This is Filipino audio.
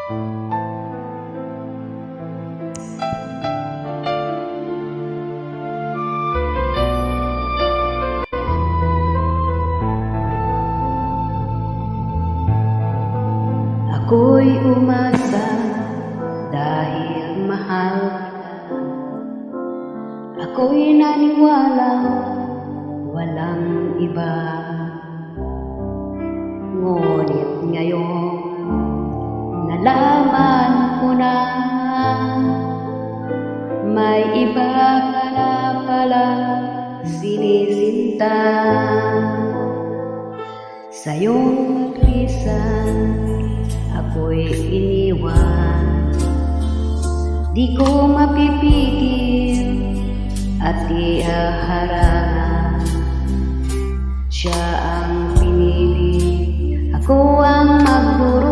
Ako'y umasa dahil mahal kita. Ako'y naniwala walang iba. Ngunit ngayon nalaman ko na may iba ka na pala sinisinta. Sa iyong krisan ako'y iniwan, di ko mapipigil at ihaharap. Siya ang pinili, ako ang magduro.